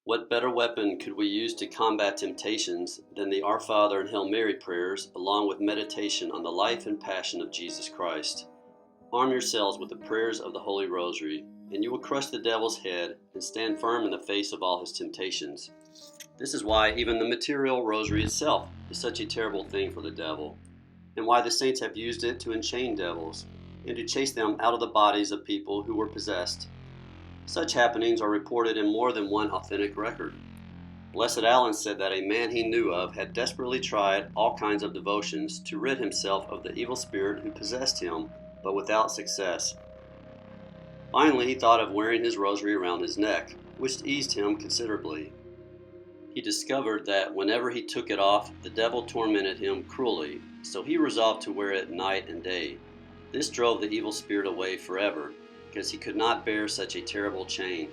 What better weapon could we use to combat temptations than the Our Father and Hail Mary prayers, along with meditation on the life and passion of Jesus Christ? Arm yourselves with the prayers of the Holy Rosary, and you will crush the devil's head and stand firm in the face of all his temptations. This is why even the material rosary itself is such a terrible thing for the devil, and why the saints have used it to enchain devils and to chase them out of the bodies of people who were possessed. Such happenings are reported in more than one authentic record. Blessed Alan said that a man he knew of had desperately tried all kinds of devotions to rid himself of the evil spirit who possessed him, but without success. Finally, he thought of wearing his rosary around his neck, which eased him considerably. He discovered that whenever he took it off, the devil tormented him cruelly, so he resolved to wear it night and day. This drove the evil spirit away forever, because he could not bear such a terrible chain.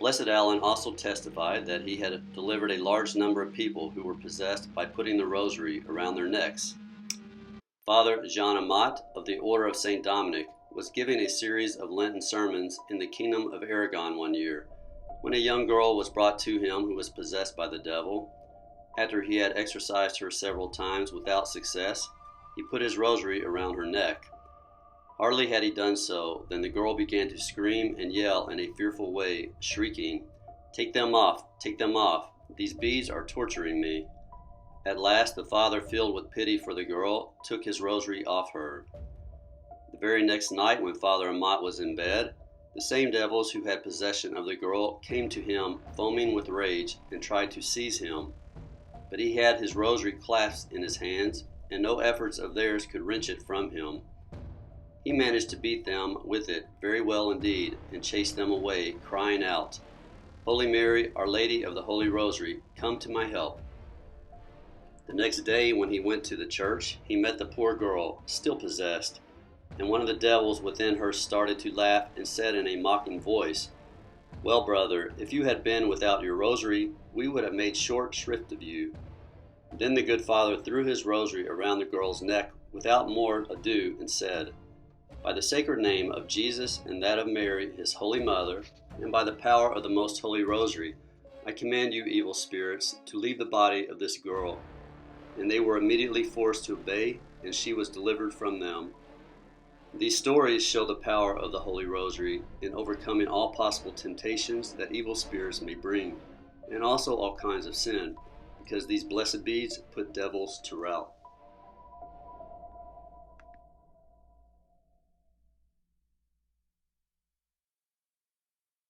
Blessed Alan also testified that he had delivered a large number of people who were possessed by putting the rosary around their necks. Father Jean Amat of the Order of St. Dominic was giving a series of Lenten sermons in the Kingdom of Aragon one year, when a young girl was brought to him who was possessed by the devil. After he had exorcised her several times without success, he put his rosary around her neck. Hardly had he done so, than the girl began to scream and yell in a fearful way, shrieking, "Take them off! Take them off! These beads are torturing me." At last the father, filled with pity for the girl, took his rosary off her. The very next night, when Father Amat was in bed, the same devils who had possession of the girl came to him, foaming with rage, and tried to seize him. But he had his rosary clasped in his hands, and no efforts of theirs could wrench it from him. He managed to beat them with it very well indeed, and chase them away, crying out, "Holy Mary, Our Lady of the Holy Rosary, come to my help." The next day, when he went to the church, he met the poor girl, still possessed, and one of the devils within her started to laugh and said in a mocking voice, "Well, brother, if you had been without your rosary, we would have made short shrift of you." Then the good father threw his rosary around the girl's neck without more ado and said, "By the sacred name of Jesus and that of Mary, his holy mother, and by the power of the most holy rosary, I command you, evil spirits, to leave the body of this girl." And they were immediately forced to obey, and she was delivered from them. These stories show the power of the Holy Rosary in overcoming all possible temptations that evil spirits may bring, and also all kinds of sin, because these blessed beads put devils to rout.